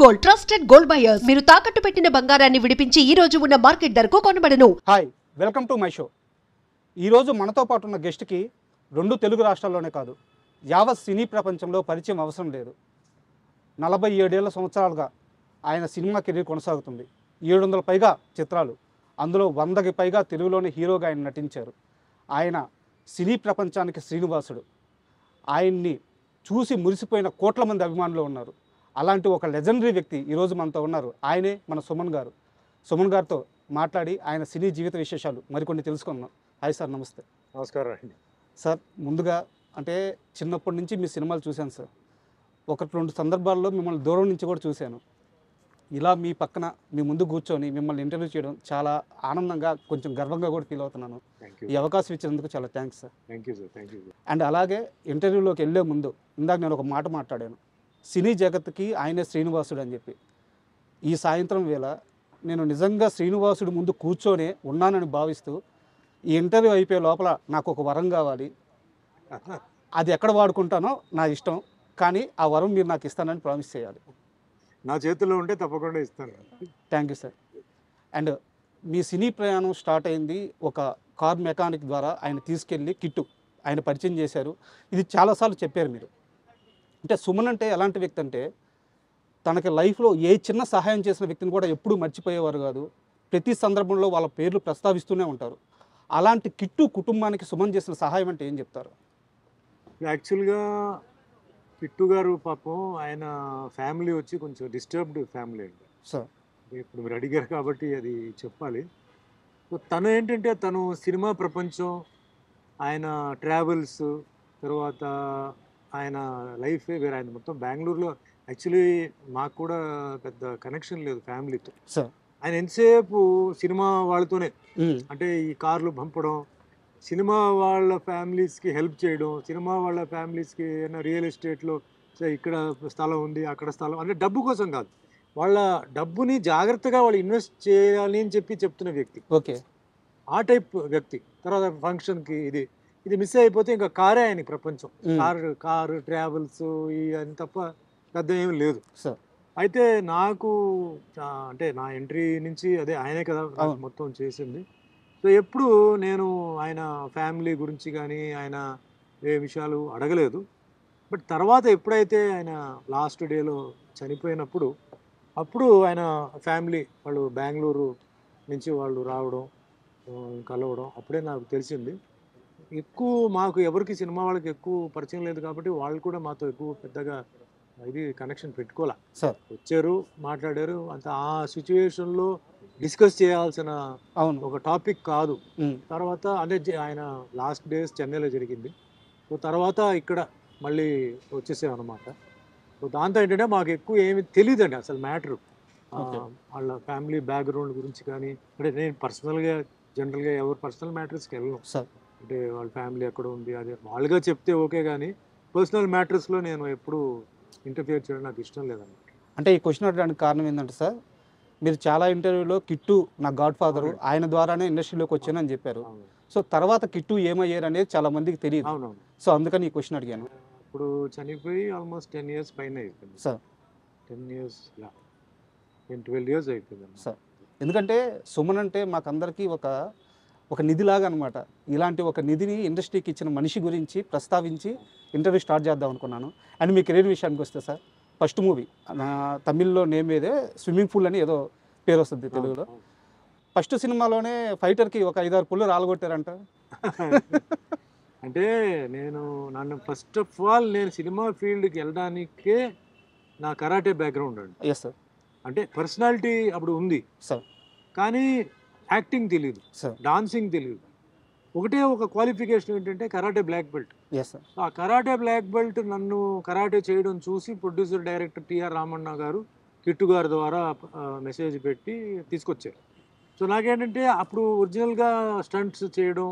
Gold trusted gold buyers మీరు తాకట్టు పెట్టిన బంగారాన్ని విడిపించి ఈ రోజు ఉన్న మార్కెట్ ధరకు కొనబడను. Hi, welcome to my show. ఈరోజు మనతో పాటు ఉన్న గెస్ట్కి 2 తెలుగు రాష్ట్రాల్లోనే కాదు, యావత్ సినీ ప్రపంచంలో పరిచయం అవసరం లేదు. 47 సంవత్సరాలుగా ఆయన సినిమా కెరీర్ కొనసాగుతుంది. 700 పైగా చిత్రాలు, అందులో 100కి పైగా తెలుగులోని హీరోగా ఆయన నటించారు. ఆయన సినీ ప్రపంచానికి శ్రీనివాసుడు. ఆయన్ని చూసి మురిసిపోయిన కోట్ల మంది అభిమానులు ఉన్నారు. అలాంటి ఒక లెజెండరీ వ్యక్తి ఈరోజు మనతో ఉన్నారు. ఆయనే మన సుమన్ గారు. సుమన్ గారితో మాట్లాడి ఆయన సినీ జీవిత విశేషాలు మరికొన్ని తెలుసుకున్నాం. హాయ్ సార్, నమస్తే. నమస్కారం అండి. సార్, ముందుగా అంటే చిన్నప్పటి నుంచి మీ సినిమాలు చూశాను సార్. 1-2 సందర్భాల్లో మిమ్మల్ని దూరం నుంచి కూడా చూశాను. ఇలా మీ పక్కన మీ ముందు కూర్చొని మిమ్మల్ని ఇంటర్వ్యూ చేయడం చాలా ఆనందంగా, కొంచెం గర్వంగా కూడా ఫీల్ అవుతున్నాను. ఈ అవకాశం ఇచ్చినందుకు చాలా thanks sir. Thank you sir. Thank you. And అలాగే ఇంటర్వ్యూలోకి వెళ్ళే ముందు ఇందాక నేను ఒక మాట మాట్లాడాను, సినీ జగత్తుకి ఆయనే శ్రీనివాసుడు అని చెప్పి. ఈ సాయంత్రం వేళ నేను నిజంగా శ్రీనివాసుడు ముందు కూర్చొనే ఉన్నానని భావిస్తూ, ఈ ఇంటర్వ్యూ అయిపోయే లోపల నాకు ఒక వరం కావాలి, అది ఎక్కడ వాడుకుంటానో నా ఇష్టం, కానీ ఆ వరం మీరు నాకు ఇస్తానని ప్రామిస్ చేయాలి. నా చేతుల్లో ఉంటే తప్పకుండా ఇస్తాను. Thank you sir. అండ్ మీ సినీ ప్రయాణం స్టార్ట్ అయింది ఒక కార్ మెకానిక్ ద్వారా. ఆయన తీసుకెళ్ళి కిట్టు ఆయన పరిచయం చేశారు. ఇది చాలాసార్లు చెప్పారు మీరు. అంటే సుమన్ అంటే ఎలాంటి వ్యక్తి అంటే, తనకి లైఫ్లో ఏ చిన్న సహాయం చేసిన వ్యక్తిని కూడా ఎప్పుడూ మర్చిపోయేవారు కాదు. ప్రతి సందర్భంలో వాళ్ళ పేర్లు ప్రస్తావిస్తూనే ఉంటారు. అలాంటి కిట్టు కుటుంబానికి సుమన్ చేసిన సహాయం అంటే ఏం చెప్తారు? యాక్చువల్గా కిట్టు గారు పాపం ఆయన ఫ్యామిలీ వచ్చి కొంచెం డిస్టర్బ్డ్ ఫ్యామిలీ అండి. సార్, ఇప్పుడు మీరు అడిగారు కాబట్టి అది చెప్పాలి. తను ఏంటంటే తను సినిమా ప్రపంచం, ఆయన ట్రావెల్స్, తర్వాత ఆయన లైఫే వేరే. ఆయన మొత్తం బెంగళూరులో, యాక్చువల్లీ మాకు కూడా పెద్ద కనెక్షన్ లేదు ఫ్యామిలీతో. సార్, ఆయన ఎంతసేపు సినిమా వాళ్ళతోనే, అంటే ఈ కార్లు పంపడం, సినిమా వాళ్ళ ఫ్యామిలీస్కి హెల్ప్ చేయడం, సినిమా వాళ్ళ ఫ్యామిలీస్కి ఏమైనా రియల్ ఎస్టేట్లో ఇక్కడ స్థలం ఉంది, అక్కడ స్థలం, అంటే డబ్బు కోసం కాదు, వాళ్ళ డబ్బుని జాగ్రత్తగా వాళ్ళు ఇన్వెస్ట్ చేయాలి అని చెప్తున్న వ్యక్తి. ఓకే, ఆ టైప్ వ్యక్తి. తర్వాత ఫంక్షన్కి ఇది మిస్ అయిపోతే ఇంకా కారే ఆయనకి ప్రపంచం. కారు ట్రావెల్స్ అని తప్ప పెద్ద ఏమి లేదు. సార్, అయితే నాకు అంటే నా ఎంట్రీ నుంచి అదే ఆయనే కదా మొత్తం చేసింది. సో ఎప్పుడు నేను ఆయన ఫ్యామిలీ గురించి కానీ ఆయన ఏ విషయాలు అడగలేదు. బట్ తర్వాత ఎప్పుడైతే ఆయన లాస్ట్ డేలో చనిపోయినప్పుడు, అప్పుడు ఆయన ఫ్యామిలీ వాళ్ళు బెంగళూరు నుంచి వాళ్ళు రావడం, కలవడం, అప్పుడే నాకు తెలిసింది. ఎక్కువ మాకు ఎవరికి సినిమా వాళ్ళకి ఎక్కువ పరిచయం లేదు కాబట్టి వాళ్ళు కూడా మాతో ఎక్కువ పెద్దగా ఇది కనెక్షన్ పెట్టుకోలే. సార్, వచ్చారు, మాట్లాడారు, అంత ఆ సిచ్యువేషన్లో డిస్కస్ చేయాల్సిన ఒక టాపిక్ కాదు. తర్వాత అంటే ఆయన లాస్ట్ డేస్ చెన్నైలో జరిగింది. సో తర్వాత ఇక్కడ మళ్ళీ వచ్చేసాం అనమాట. సో దాంతో ఏంటంటే మాకు ఎక్కువ ఏమి తెలియదండి అసలు మ్యాటరు, వాళ్ళ ఫ్యామిలీ బ్యాక్గ్రౌండ్ గురించి కానీ. అంటే నేను పర్సనల్గా జనరల్గా ఎవరు పర్సనల్ మ్యాటర్స్కి వెళ్ళను. అంటే వాళ్ళ ఫ్యామిలీ ఎక్కడ ఉంది అదే వాళ్ళుగా చెప్తే ఓకే, కానీ పర్సనల్ మ్యాటర్స్లో నేను ఎప్పుడు ఇంటర్ఫియర్ చేయడం నాకు ఇష్టం లేదన్నమాట. అంటే ఈ క్వశ్చన్ అడగడానికి కారణం ఏంటంటే సార్, మీరు చాలా ఇంటర్వ్యూలో కిట్టు నా గాడ్ ఫాదరు, ఆయన ద్వారానే ఇండస్ట్రీలోకి వచ్చానని చెప్పారు. సో తర్వాత కిట్టు ఏమయ్యారు అనేది చాలా మందికి తెలియదు. అవునవును. సో అందుకని ఈ క్వశ్చన్ అడిగాను. ఇప్పుడు చనిపోయి ఆల్మోస్ట్ 10 years పైన అయిపోయింది సార్. 10 years 12 years అయిపోయింది సార్. ఎందుకంటే సుమన్ అంటే మాకందరికీ ఒక నిధిలాగా అనమాట. ఇలాంటి ఒక నిధిని ఇండస్ట్రీకి ఇచ్చిన మనిషి గురించి ప్రస్తావించి ఇంటర్వ్యూ స్టార్ట్ చేద్దాం అనుకున్నాను. అండ్ మీ కెరీర్ విషయానికి వస్తే సార్, ఫస్ట్ మూవీ నా తమిళ్లో నేమ్ ఏదే స్విమ్మింగ్ పూల్ అని ఏదో పేరు వస్తుంది తెలుగులో. ఫస్ట్ సినిమాలోనే ఫైటర్కి ఒక 5-6 పుల్లు రాలగొట్టారంట. అంటే నన్ను ఫస్ట్ ఆఫ్ ఆల్ నేను సినిమా ఫీల్డ్కి వెళ్ళడానికే నా కరాటే బ్యాక్గ్రౌండ్ అండి. Yes sir. అంటే పర్సనాలిటీ అప్పుడు ఉంది సార్, కానీ యాక్టింగ్ తెలియదు, డాన్సింగ్ తెలియదు. ఒకటే ఒక క్వాలిఫికేషన్ ఏంటంటే karate black belt. Yes sir. ఆ కరాటే బ్లాక్ బెల్ట్ నన్ను కరాటే చేయడం చూసి ప్రొడ్యూసర్ డైరెక్టర్ టిఆర్ రామన్న గారు కిట్టు గారి ద్వారా మెసేజ్ పెట్టి తీసుకొచ్చారు. సో నాకేంటంటే అప్పుడు ఒరిజినల్గా స్టంట్స్ చేయడం,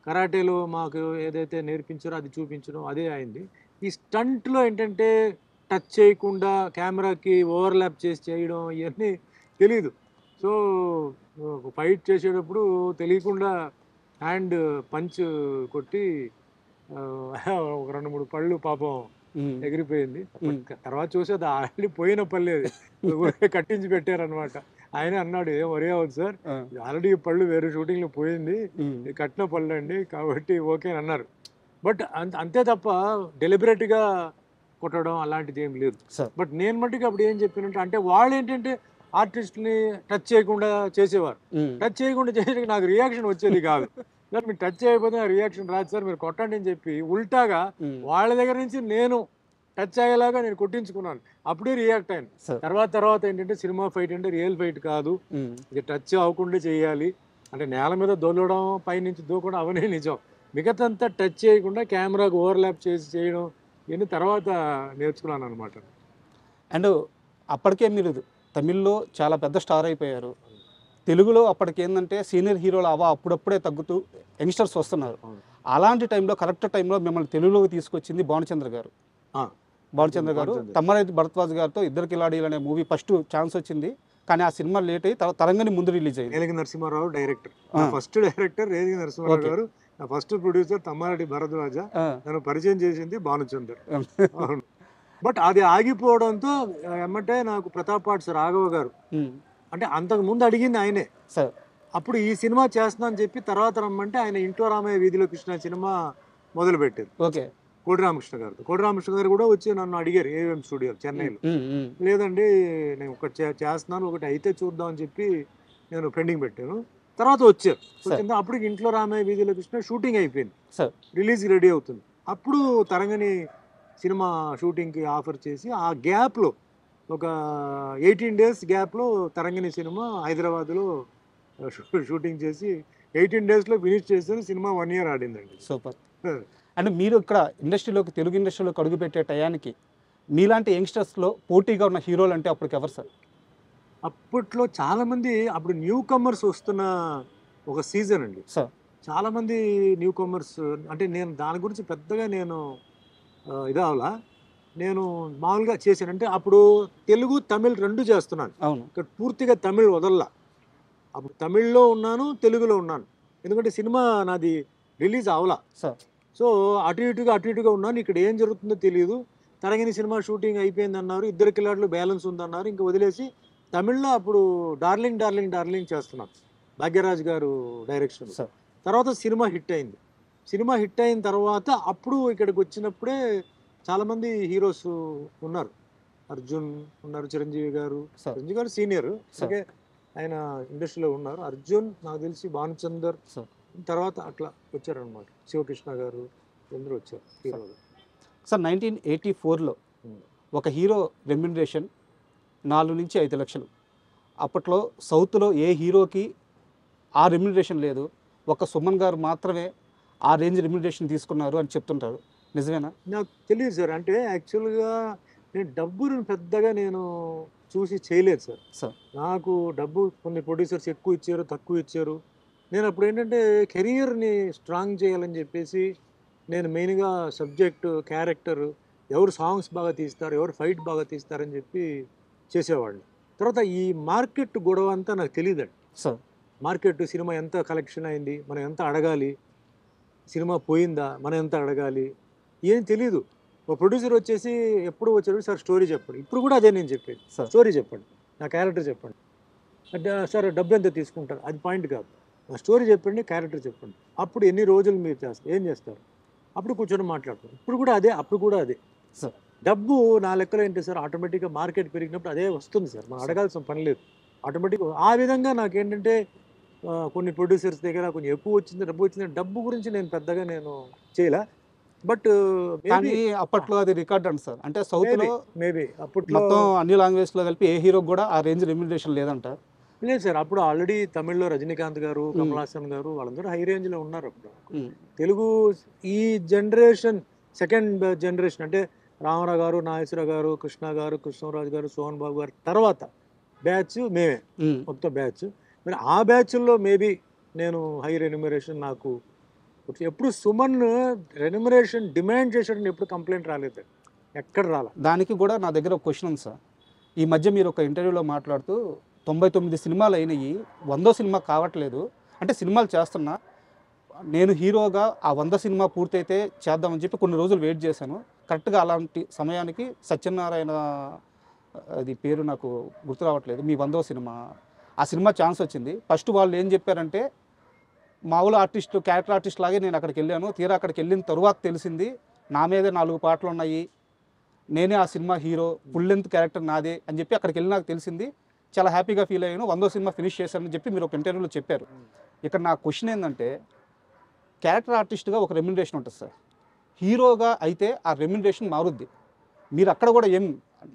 కరాటేలో మాకు ఏదైతే నేర్పించారో అది చూపించడం అదే అయింది. ఈ స్టంట్లో ఏంటంటే టచ్ చేయకుండా కెమెరాకి ఓవర్లాప్ చేసి చేయడం ఇవన్నీ తెలీదు. సో ఫైట్ చేసేటప్పుడు తెలియకుండా హ్యాండ్ పంచ్ కొట్టి ఒక 2-3 పళ్ళు పాపం ఎగిరిపోయింది. తర్వాత చూసి అది ఆల్రెడీ పోయిన పర్లేదు, ఊరికే కట్టించి పెట్టారనమాట. ఆయన అన్నాడు, ఏం వరే అవుతుంది సార్, ఆల్రెడీ ఈ పళ్ళు వేరే షూటింగ్లో పోయింది, ఇది కట్టిన పళ్ళు అండి కాబట్టి ఓకే అని అన్నారు. బట్ అంతే తప్ప డెలిబరేట్గా కొట్టడం అలాంటిది ఏం లేదు. బట్ నేను మట్టుకు అప్పుడు ఏం చెప్పినంటే, అంటే వాళ్ళు ఏంటంటే ఆర్టిస్ట్ని టచ్ చేయకుండా చేసేవారు. టచ్ చేయకుండా చేసే నాకు రియాక్షన్ వచ్చేది కాదు. సార్ మీరు టచ్ చేయకపోతే నాకు రియాక్షన్ రాదు సార్, మీరు కొట్టండి అని చెప్పి ఉల్టాగా వాళ్ళ దగ్గర నుంచి నేను టచ్ అయ్యేలాగా నేను కొట్టించుకున్నాను. అప్పుడే రియాక్ట్ అయ్యాను. తర్వాత ఏంటంటే సినిమా ఫైట్ అంటే రియల్ ఫైట్ కాదు, ఇది టచ్ అవ్వకుండా చేయాలి. అంటే నేల మీద దొల్లడం, పైనుంచి దూకడం అవన్నీ నిజం. మిగతంతా టచ్ చేయకుండా కెమెరాకు ఓవర్లాప్ చేసి చేయడం ఇవన్నీ తర్వాత నేర్చుకున్నాను అనమాట. అండ్ అప్పటికే మీరు తమిళ్లో చాలా పెద్ద స్టార్ అయిపోయారు. తెలుగులో అప్పటికి ఏంటంటే సీనియర్ హీరోలు అప్పుడప్పుడే తగ్గుతూ యంగ్స్టర్స్ వస్తున్నారు. అలాంటి టైంలో కరెక్ట్ టైంలో మిమ్మల్ని తెలుగులోకి తీసుకొచ్చింది భానుచంద్ర గారు. తమ్మారెడ్డి భరద్వాజ్ గారితో ఇద్దరు కిలాడీలు అనే మూవీ ఫస్ట్ ఛాన్స్ వచ్చింది, కానీ ఆ సినిమా లేట్ అయ్యి తరంగని ముందు రిలీజ్ అయ్యింది. రేదిగి నరసింహారావు డైరెక్టర్, ఫస్ట్ డైరెక్టర్ రేదిగి నరసింహారావు గారు, నా ఫస్ట్ ప్రొడ్యూసర్ తమ్మారెడ్డి భరద్వాజ, నన్ను పరిచయం చేసింది భానుచందర్. అవును. బట్ అది ఆగిపోవడంతో ఏమంటే నాకు ప్రతాప్ పాట్స్ రాఘవ గారు, అంటే అంతకు ముందు అడిగింది ఆయనే. అప్పుడు ఈ సినిమా చేస్తున్నా అని చెప్పి తర్వాత రమ్మంటే ఆయన ఇంట్లో రామయ్య వీధిలో కృష్ణ సినిమా మొదలు పెట్టారు. ఓకే. కోడి రామకృష్ణ గారు కూడా వచ్చి నన్ను అడిగారు ఏవిఎం స్టూడియో చెన్నైలో. లేదండి నేను ఒకటి చేస్తున్నాను, ఒకటి అయితే చూద్దాం అని చెప్పి నేను పెండింగ్ పెట్టాను. తర్వాత వచ్చారు. అప్పటికి ఇంట్లో రామయ్య వీధిలో కృష్ణ షూటింగ్ అయిపోయింది, రిలీజ్ రెడీ అవుతుంది. అప్పుడు తరంగని సినిమా షూటింగ్కి ఆఫర్ చేసి ఆ గ్యాప్లో ఒక 18 days గ్యాప్లో తరంగని సినిమా హైదరాబాద్లో షూటింగ్ చేసి 18 daysలో ఫినిష్ చేసిన సినిమా 1 year ఆడిందండి. సూపర్. అంటే మీరు ఇక్కడ ఇండస్ట్రీలోకి, తెలుగు ఇండస్ట్రీలోకి అడుగుపెట్టే టయానికి మీలాంటి యంగ్స్టర్స్లో పోటీగా ఉన్న హీరోలు అంటే అప్పటికి ఎవరు సార్? అప్పట్లో చాలామంది, అప్పుడు న్యూ కమర్స్ వస్తున్న ఒక సీజన్ అండి సార్. చాలామంది న్యూ కమర్స్, అంటే నేను దాని గురించి పెద్దగా నేను ఇదవలా, నేను మామూలుగా చేశాను. అంటే అప్పుడు తెలుగు తమిళ్ రెండు చేస్తున్నాను. అవును. ఇక్కడ పూర్తిగా తమిళ్ వదల్లా. అప్పుడు తమిళ్లో ఉన్నాను, తెలుగులో ఉన్నాను. ఎందుకంటే సినిమా నాది రిలీజ్ అవలా. సో అటు ఇటుగా ఉన్నాను. ఇక్కడ ఏం జరుగుతుందో తెలియదు. తరంగిణి సినిమా షూటింగ్ అయిపోయింది అన్నారు, ఇద్దరు కిలాడ్లు బ్యాలెన్స్ ఉందన్నారు, ఇంకా వదిలేసి తమిళ్లో అప్పుడు డార్లింగ్ చేస్తున్నాను, భాగ్యరాజ్ గారు డైరెక్షన్. తర్వాత సినిమా హిట్ అయింది. సినిమా హిట్ అయిన తర్వాత అప్పుడు ఇక్కడికి వచ్చినప్పుడే చాలామంది హీరోస్ ఉన్నారు. అర్జున్ ఉన్నారు, చిరంజీవి గారు సీనియర్, అలాగే ఆయన ఇండస్ట్రీలో ఉన్నారు. అర్జున్ నాకు తెలిసి భానుచందర్, తర్వాత అట్లా వచ్చారనమాట. శివకృష్ణ గారు అందరూ వచ్చారు హీరోలు. సార్ 1984లో ఒక హీరో రెమ్యునరేషన్ 4 నుంచి 5 లక్షలు. అప్పట్లో సౌత్లో ఏ హీరోకి ఆ రెమ్యునరేషన్ లేదు, ఒక సుమన్ గారు మాత్రమే ఆ రేంజ్ రెమ్యునరేషన్ తీసుకున్నారు అని చెప్తుంటారు. నిజమేనా? నాకు తెలియదు సార్. అంటే యాక్చువల్గా నేను డబ్బును పెద్దగా నేను చూసి చేయలేదు సార్. నాకు డబ్బు కొన్ని ప్రొడ్యూసర్స్ ఎక్కువ ఇచ్చారు, తక్కువ ఇచ్చారు. నేను అప్పుడు ఏంటంటే కెరియర్ని స్ట్రాంగ్ చేయాలని చెప్పేసి నేను మెయిన్గా సబ్జెక్టు, క్యారెక్టర్, ఎవరు సాంగ్స్ బాగా తీస్తారు, ఎవరు ఫైట్ బాగా తీస్తారని చెప్పి చేసేవాళ్ళు. తర్వాత ఈ మార్కెట్ గొడవ అంతా నాకు తెలియదండి సార్. మార్కెట్, సినిమా ఎంత కలెక్షన్ అయింది, మనం ఎంత అడగాలి, సినిమా పోయిందా మనం ఎంత అడగాలి, ఏం తెలీదు. ఒక ప్రొడ్యూసర్ వచ్చేసి ఎప్పుడు వచ్చాడు, సార్ స్టోరీ చెప్పండి. ఇప్పుడు కూడా అదే నేను చెప్పేది, స్టోరీ చెప్పండి, నా క్యారెక్టర్ చెప్పండి. అంటే సార్ డబ్బు ఎంత తీసుకుంటారు, అది పాయింట్ కాదు, నా స్టోరీ చెప్పండి, క్యారెక్టర్ చెప్పండి. అప్పుడు ఎన్ని రోజులు మీరు చేస్తారు, ఏం చేస్తారు, అప్పుడు కూర్చొని మాట్లాడతాం. ఇప్పుడు కూడా అదే, అప్పుడు కూడా అదే. డబ్బు నా లెక్కలో ఏంటి సార్, ఆటోమేటిక్గా మార్కెట్ పెరిగినప్పుడు అదే వస్తుంది సార్, మనం అడగాల్సిన పని లేదు, ఆటోమేటిక్గా. ఆ విధంగా నాకేంటంటే కొన్ని ప్రొడ్యూసర్స్ దగ్గర కొంచెం ఎక్కువ వచ్చింది, డబ్బు గురించి నేను పెద్దగా నేను చేయలే. బట్ అప్పట్లో అది రికార్డ్ అండి సార్. అంటే సౌత్లో మేబీ అప్పట్లో మొత్తం అన్ని లాంగ్వేజ్లో కలిపి ఏ హీరో కూడా ఆ రేంజ్ రెమ్యునరేషన్ లేదంట. లేదు సార్. అప్పుడు ఆల్రెడీ తమిళ్లో రజనీకాంత్ గారు, కమల్ హాసన్ గారు వాళ్ళందరూ హై రేంజ్లో ఉన్నారు. అప్పుడు తెలుగు ఈ జనరేషన్, సెకండ్ జనరేషన్ అంటే రామారావు గారు, నాగేశ్వరరావు గారు, కృష్ణ గారు, కృష్ణరాజు గారు, సోహన్ బాబు గారు తర్వాత బ్యాచ్ మేమే, మొత్తం బ్యాచ్. మరి ఆ బ్యాచ్ల్లో మేబీ నేను హై రెన్యూమరేషన్, నాకు ఎప్పుడు సుమన్ రెన్యూమరేషన్ డిమాండ్ చేసేటప్పుడు ఎప్పుడు కంప్లైంట్ రాలేదు, ఎక్కడ రాలే. దానికి కూడా నా దగ్గర ఒక క్వశ్చన్ ఉంది సార్. ఈ మధ్య మీరు ఒక ఇంటర్వ్యూలో మాట్లాడుతూ 99 సినిమాలు అయినాయి, 100వ సినిమా కావట్లేదు, అంటే సినిమాలు చేస్తున్నా, నేను హీరోగా ఆ 100 సినిమా పూర్తయితే చేద్దామని చెప్పి కొన్ని రోజులు వెయిట్ చేశాను, కరెక్ట్గా అలాంటి సమయానికి సత్యనారాయణ, అది పేరు నాకు గుర్తు రావట్లేదు, మీ 100వ సినిమా, ఆ సినిమా ఛాన్స్ వచ్చింది. ఫస్ట్ వాళ్ళు ఏం చెప్పారంటే మామూలు ఆర్టిస్ట్, క్యారెక్టర్ ఆర్టిస్ట్ లాగే నేను అక్కడికి వెళ్ళాను. తీరా అక్కడికి వెళ్ళిన తరువాత తెలిసింది నా మీదే 4 పాటలు ఉన్నాయి, నేనే ఆ cinema hero, full length character నాదే అని చెప్పి అక్కడికి వెళ్ళి నాకు తెలిసింది. చాలా హ్యాపీగా ఫీల్ అయ్యాను. 100వ సినిమా ఫినిష్ చేశానని చెప్పి మీరు ఒక ఇంటర్వ్యూలో చెప్పారు. ఇక్కడ నా క్వశ్చన్ ఏంటంటే, క్యారెక్టర్ ఆర్టిస్ట్గా ఒక రెమ్యునరేషన్ ఉంటుంది సార్, హీరోగా అయితే ఆ రెమ్యునరేషన్ మారుద్ది. మీరు అక్కడ కూడా ఏం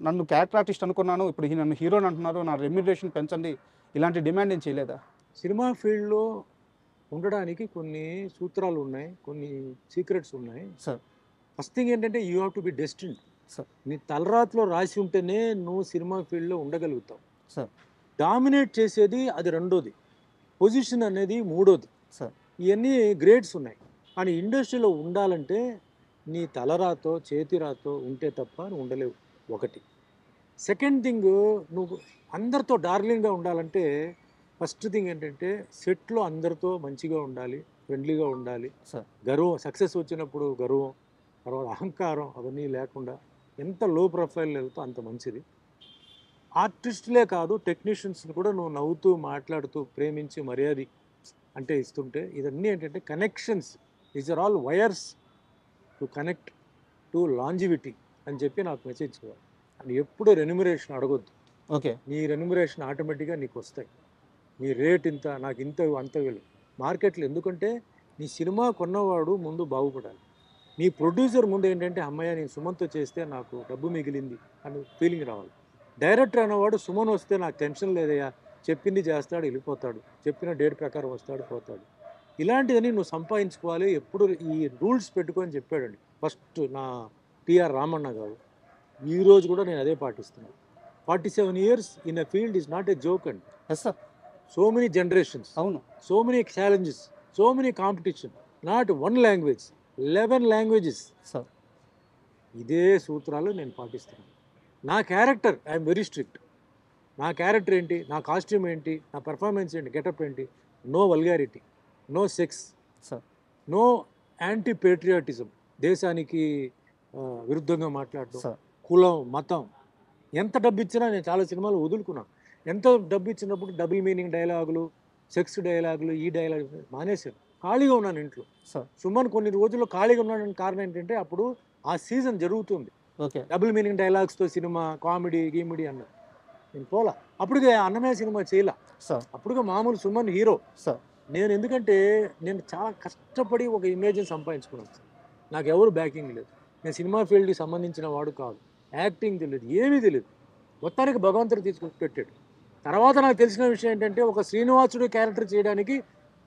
నన్ను క్యారెక్టర్ ఆర్టిస్ట్ అనుకున్నాను, ఇప్పుడు నన్ను హీరోని అంటున్నారు, నా రెమ్యునరేషన్ పెంచండి, ఇలాంటి డిమాండ్ ఏం చేయలేదా? సినిమా ఫీల్డ్లో ఉండడానికి కొన్ని సూత్రాలు ఉన్నాయి, కొన్ని సీక్రెట్స్ ఉన్నాయి సార్. ఫస్ట్ థింగ్ ఏంటంటే you have to be destined. Sir. నీ తలరాతిలో రాసి ఉంటేనే నువ్వు సినిమా ఫీల్డ్లో ఉండగలుగుతావు. సార్. డామినేట్ చేసేది అది రెండోది, పొజిషన్ అనేది మూడోది. సార్. ఇవన్నీ గ్రేడ్స్ ఉన్నాయి. కానీ ఇండస్ట్రీలో ఉండాలంటే నీ తలరాతో చేతిరాతో ఉంటే తప్ప నువ్వు ఉండలేవు, ఒకటి. సెకండ్ థింగ్, నువ్వు అందరితో డార్లింగ్గా ఉండాలంటే ఫస్ట్ థింగ్ ఏంటంటే సెట్లో అందరితో మంచిగా ఉండాలి, ఫ్రెండ్లీగా ఉండాలి. సార్. గర్వం, సక్సెస్ వచ్చినప్పుడు గర్వం, తర్వాత అహంకారం అవన్నీ లేకుండా ఎంత లో ప్రొఫైల్ వెళ్తే అంత మంచిది. ఆర్టిస్టులే కాదు, టెక్నీషియన్స్ని కూడా నువ్వు నవ్వుతూ మాట్లాడుతూ ప్రేమించి మర్యాద అంటే ఇస్తుంటే, ఇదన్నీ ఏంటంటే connections, is are all wires to connect to longevity అని చెప్పి నాకు మెసేజ్ చేయాలి. అని ఎప్పుడూ రెన్యుమరేషన్ అడగొద్దు. ఓకే. నీ రెన్యుమరేషన్ ఆటోమేటిక్గా నీకు వస్తాయి. నీ రేట్ ఇంత, నాకు ఇంత అంత వెళ్ళు మార్కెట్లో. ఎందుకంటే నీ సినిమా కొన్నవాడు ముందు బాగుపడాలి. నీ ప్రొడ్యూసర్ ముందు ఏంటంటే అమ్మయ్య నేను సుమన్తో చేస్తే నాకు డబ్బు మిగిలింది అని ఫీలింగ్ రావాలి. డైరెక్టర్ అనేవాడు సుమన్ వస్తే నాకు టెన్షన్ లేదయ్యా, చెప్పింది చేస్తాడు వెళ్ళిపోతాడు, చెప్పిన డేట్ ప్రకారం వస్తాడు పోతాడు. ఇలాంటిదని నువ్వు సంపాదించుకోవాలి. ఎప్పుడు ఈ రూల్స్ పెట్టుకొని చెప్పాడండి ఫస్ట్ నా టిఆర్ రామన్న గారు. ఈరోజు కూడా నేను అదే పాటిస్తున్నాను. 47 years in a field is not a joke అండి. Yes sir. So many generations, అవును, so many challenges, so many competition, not 1 language, 11 languages. Sir. ఇదే సూత్రాలు నేను పాటిస్తున్నాను. నా క్యారెక్టర్ ఐఎమ్ వెరీ స్ట్రిక్ట్. నా క్యారెక్టర్ ఏంటి, నా కాస్ట్యూమ్ ఏంటి, నా పెర్ఫార్మెన్స్ ఏంటి, గెటప్ ఏంటి, no vulgarity, no sex, sir. No anti patriotism, దేశానికి విరుద్ధంగా మాట్లాడటం, సార్. కులం, మతం. ఎంత డబ్బు ఇచ్చినా నేను చాలా సినిమాలు వదులుకున్నాను. ఎంత డబ్బు ఇచ్చినప్పుడు డబుల్ మీనింగ్ డైలాగులు, సెక్స్ డైలాగులు, ఈ డైలాగ్ మానేశాను. ఖాళీగా ఉన్నాను ఇంట్లో. సార్. సుమన్ కొన్ని రోజుల్లో ఖాళీగా ఉన్నాడని కారణం ఏంటంటే అప్పుడు ఆ సీజన్ జరుగుతుంది. ఓకే. డబుల్ మీనింగ్ డైలాగ్స్తో సినిమా, కామెడీ గీమిడీ అన్నది నేను పోలా. అప్పుడుగా అన్నమయ్య సినిమా చేయలా. సార్. అప్పుడుగా మామూలు సుమన్ హీరో. సార్. నేను ఎందుకంటే నేను చాలా కష్టపడి ఒక ఇమేజ్ని సంపాదించుకున్నాను సార్. నాకు ఎవరు బ్యాకింగ్ లేదు. నేను సినిమా ఫీల్డ్కి సంబంధించిన వాడు కాదు, యాక్టింగ్ తెలియదు, ఏమీ తెలియదు. మొత్తానికి భగవంతుడు తీసుకొచ్చి పెట్టాడు. తర్వాత నాకు తెలిసిన విషయం ఏంటంటే ఒక శ్రీనివాసుడు క్యారెక్టర్ చేయడానికి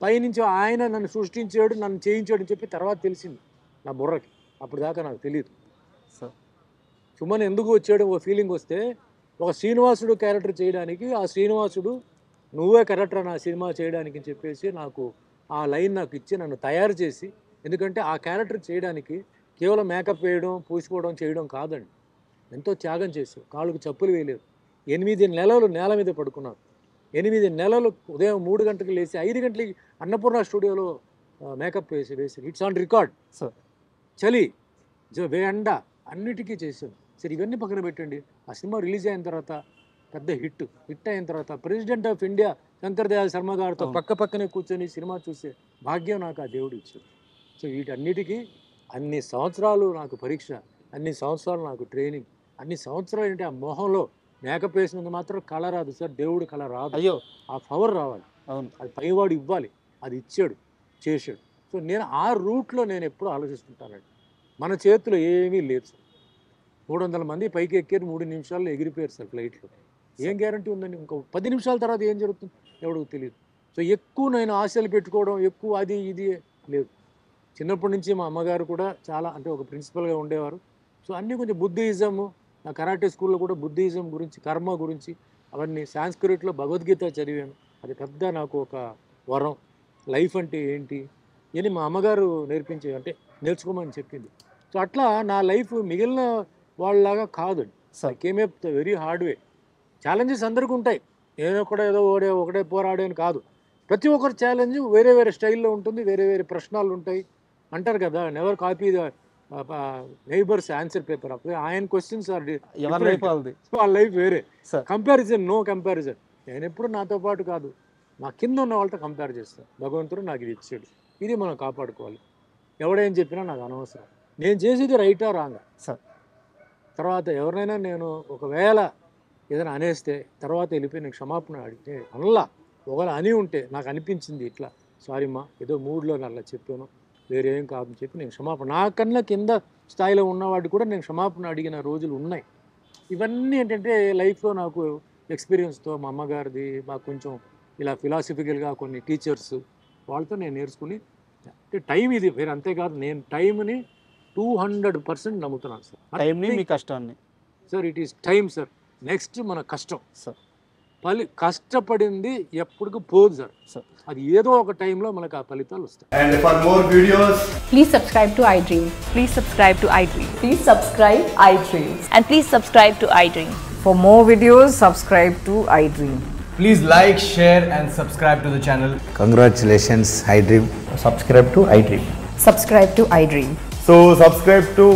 పైనుంచి ఆయన నన్ను సృష్టించాడు, నన్ను చేయించాడు అని చెప్పి తర్వాత తెలిసింది నా బుర్రకి. అప్పుడు దాకా నాకు తెలియదు. సార్. సుమన్ ఎందుకు వచ్చాడు ఓ ఫీలింగ్ వస్తే, ఒక శ్రీనివాసుడు క్యారెక్టర్ చేయడానికి ఆ శ్రీనివాసుడు నువ్వే క్యారెక్టర్ నా సినిమా చేయడానికి అని చెప్పేసి నాకు ఆ లైన్ నాకు ఇచ్చి నన్ను తయారు చేసి, ఎందుకంటే ఆ క్యారెక్టర్ చేయడానికి కేవలం మేకప్ వేయడం, పూసుకోవడం, చేయడం కాదండి. ఎంతో త్యాగం చేశావు. కాళ్ళకు చెప్పులు వేయలేదు. 8 నెలలు నేల మీద పడుకున్నాను. 8 నెలలు ఉదయం 3 గంటలకు లేచి 5 గంటలకి అన్నపూర్ణ స్టూడియోలో మేకప్ వేసి ఇట్స్ ఆన్ రికార్డ్. సార్. చలి, ఎండ అన్నిటికీ చేశాను. సరే ఇవన్నీ పక్కన పెట్టండి. ఆ సినిమా రిలీజ్ అయిన తర్వాత పెద్ద హిట్ అయిన తర్వాత president of India Shankar Dayal Sharma గారితో పక్క పక్కనే కూర్చొని సినిమా చూసే భాగ్యం నాకు ఆ దేవుడు ఇచ్చాడు. సో వీటన్నిటికీ అన్ని సంవత్సరాలు నాకు పరీక్ష, అన్ని సంవత్సరాలు నాకు ట్రైనింగ్, అన్ని సంవత్సరాలు ఏంటి ఆ మొహంలో మేకప్ వేసినందుకు మాత్రం కళ రాదు సార్, దేవుడు కళ రాదు. అయ్యో, ఆ పవర్ రావాలి. అవును, అది పైవాడు ఇవ్వాలి. అది ఇచ్చాడు, చేశాడు. సో నేను ఆ రూట్లో నేను ఎప్పుడు ఆలోచిస్తుంటానండి. మన చేతిలో ఏమీ లేదు సార్. 300 మంది పైకి ఎక్కారు, 3 నిమిషాల్లో ఎగిరిపోయారు సార్ ఫ్లైట్లో. ఏం గ్యారంటీ ఉందండి? ఇంకో 10 నిమిషాల తర్వాత ఏం జరుగుతుంది ఎవడికి తెలియదు. సో ఎక్కువ నేను ఆశలు పెట్టుకోవడం, ఎక్కువ అది ఇది లేదు. చిన్నప్పటి నుంచి మా అమ్మగారు కూడా చాలా అంటే ఒక ప్రిన్సిపల్గా ఉండేవారు. సో అన్నీ కొంచెం బుద్ధిజము, నా కరాటే స్కూల్లో కూడా బుద్ధిజం గురించి, కర్మ గురించి అవన్నీ, సాంస్క్రిట్లో భగవద్గీత చదివాను. అది పెద్ద నాకు ఒక వరం. లైఫ్ అంటే ఏంటి అని మా అమ్మగారు నేర్పించే, అంటే నేర్చుకోమని చెప్పింది. సో అట్లా నా లైఫ్ మిగిలిన వాళ్ళలాగా కాదండి. Came up the very hard way. Challenges అందరికీ ఉంటాయి. నేను కూడా ఏదో ఒకటే పోరాడే అని కాదు. ప్రతి ఒక్కరి ఛాలెంజ్ వేరే వేరే స్టైల్లో ఉంటుంది, వేరే వేరే ప్రశ్నలు ఉంటాయి. అంటారు కదా, never copy the neighbours answer paper అప్పుడు ఆయన క్వశ్చన్స్ ఆర్ ఎవరి లైఫ్ వాళ్ళది. వాళ్ళ లైఫ్ వేరే. Sir comparison, no comparison. నేను ఎప్పుడు నాతో పాటు కాదు, నా కింద ఉన్న వాళ్ళతో కంపేర్ చేస్తాను. భగవంతుడు నాకు ఇది ఇచ్చాడు, ఇది మనం కాపాడుకోవాలి. ఎవడేం చెప్పినా నాకు అనవసరం. నేను చేసేది రైటా రాంగా. సార్ తర్వాత ఎవరినైనా నేను ఒకవేళ ఏదైనా అనేస్తే తర్వాత వెళ్ళిపోయి నేను క్షమాపణ అడిగితే అనలా. ఒకవేళ అని ఉంటే నాకు అనిపించింది ఇట్లా, సారీ మా ఏదో మూడ్లో అలా చెప్పాను, వేరే ఏం కాదని చెప్పి నేను క్షమాపణ, నాకన్నా కింద స్థాయిలో ఉన్నవాడు కూడా నేను క్షమాపణ అడిగిన రోజులు ఉన్నాయి. ఇవన్నీ ఏంటంటే లైఫ్లో నాకు ఎక్స్పీరియన్స్తో, మా అమ్మగారిది, మాకు కొంచెం ఇలా ఫిలాసఫికల్గా కొన్ని టీచర్స్ వాళ్ళతో నేను నేర్చుకుని, అంటే టైం ఇది వేరే. అంతేకాదు నేను టైంని 200% నమ్ముతున్నాను సార్. టైంని మీ కష్టాన్ని. Sir it is time sir. Next మన కష్టం సార్. కష్టపడింది ఎప్పటికీ పోదు సార్. సార్ అది ఏదో ఒక టైంలో మనకు ఆ ఫలితాలు వస్తాయి. And for more videos, Please subscribe to iDream. Please subscribe to iDream. Please subscribe iDream. And please subscribe to iDream. For more videos, subscribe to iDream. please like, share and subscribe to the channel. Congratulations, iDream. Subscribe to iDream. Subscribe to iDream. So subscribe to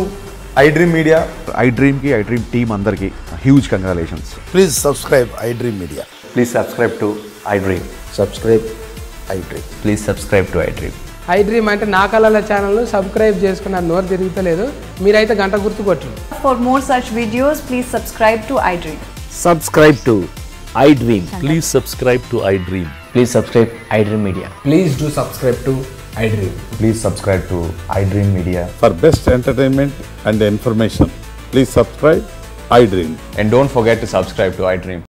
iDream Media. iDream ki iDream team andarki huge congratulations. Please subscribe iDream Media. Please subscribe to iDream. Subscribe iDream. Please subscribe to iDream. iDream అంటే నా కళల channel subscribe చేసుకున్న నోరు తిరుగుతలేదు, మీరైతే గంట గుర్తు కొట్టండి. For more such videos, please subscribe to iDream. Subscribe to iDream. Please subscribe to iDream. Please subscribe iDream Media. Please do subscribe to iDream. Please subscribe to iDream Media. For best entertainment and information, please subscribe iDream. And don't forget to subscribe to iDream.